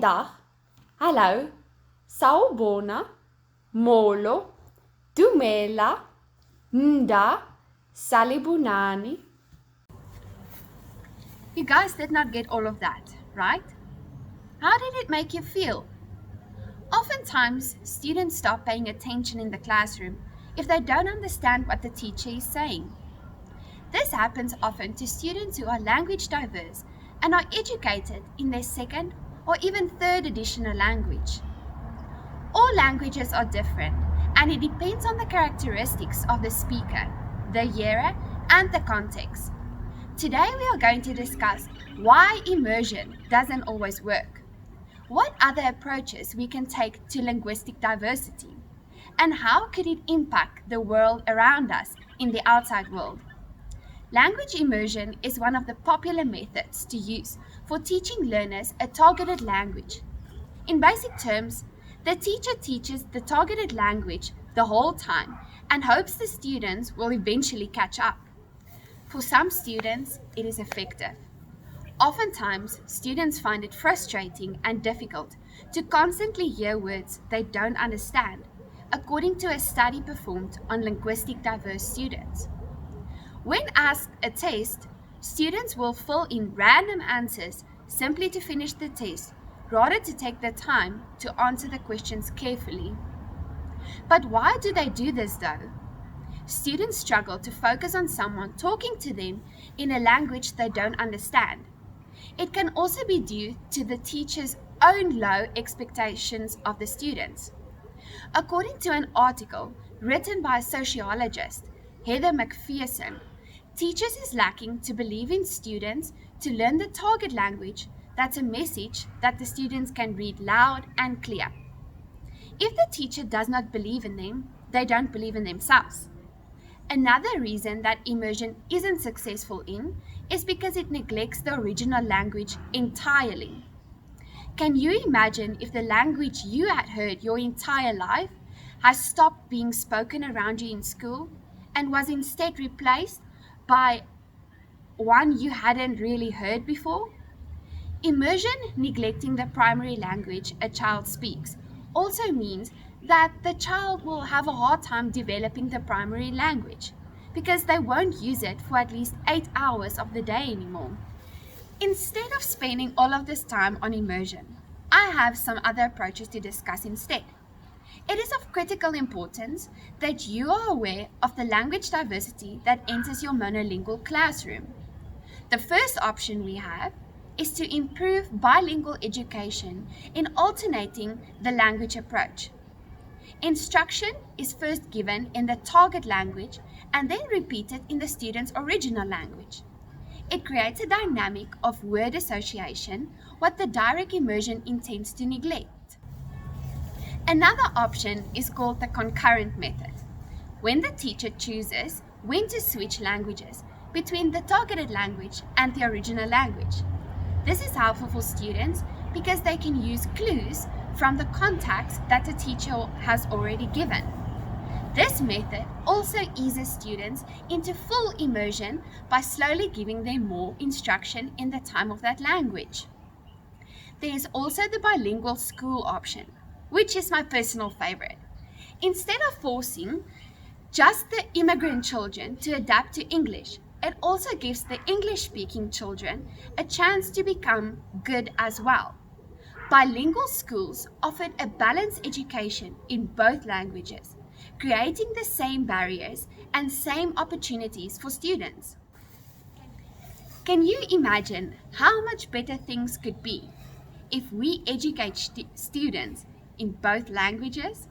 Goeiedag, hallo, sawubona, molo, dumela, nda, salibunani. You guys did not get all of that, right? How did it make you feel? Oftentimes, students stop paying attention in the classroom if they don't understand what the teacher is saying. This happens often to students who are language diverse and are educated in their second or even third additional language. All languages are different, and it depends on the characteristics of the speaker, the hearer, and the context. Today we are going to discuss why immersion doesn't always work, what other approaches we can take to linguistic diversity, and how could it impact the world around us in the outside world. Language immersion is one of the popular methods to use for teaching learners a targeted language. In basic terms, the teacher teaches the targeted language the whole time and hopes the students will eventually catch up. For some students, it is effective. Oftentimes, students find it frustrating and difficult to constantly hear words they don't understand, according to a study performed on linguistic diverse students. When asked a test, students will fill in random answers simply to finish the test, rather to take the time to answer the questions carefully. But why do they do this though? Students struggle to focus on someone talking to them in a language they don't understand. It can also be due to the teacher's own low expectations of the students. According to an article written by sociologist Heather McPherson, teachers is lacking to believe in students to learn the target language that's a message that the students can read loud and clear. If the teacher does not believe in them, they don't believe in themselves. Another reason that immersion isn't successful is because it neglects the original language entirely. Can you imagine if the language you had heard your entire life has stopped being spoken around you in school and was instead replaced by one you hadn't really heard before? Immersion neglecting the primary language a child speaks also means that the child will have a hard time developing the primary language because they won't use it for at least 8 hours of the day anymore. Instead of spending all of this time on immersion, I have some other approaches to discuss instead. It is of critical importance that you are aware of the language diversity that enters your monolingual classroom. The first option we have is to improve bilingual education in alternating the language approach. Instruction is first given in the target language and then repeated in the student's original language. It creates a dynamic of word association, what the direct immersion intends to neglect. Another option is called the concurrent method, when the teacher chooses when to switch languages between the targeted language and the original language. This is helpful for students because they can use clues from the context that the teacher has already given. This method also eases students into full immersion by slowly giving them more instruction in the time of that language. There is also the bilingual school option, which is my personal favorite. Instead of forcing just the immigrant children to adapt to English, it also gives the English-speaking children a chance to become good as well. Bilingual schools offered a balanced education in both languages, creating the same barriers and same opportunities for students. Can you imagine how much better things could be if we educate students in both languages?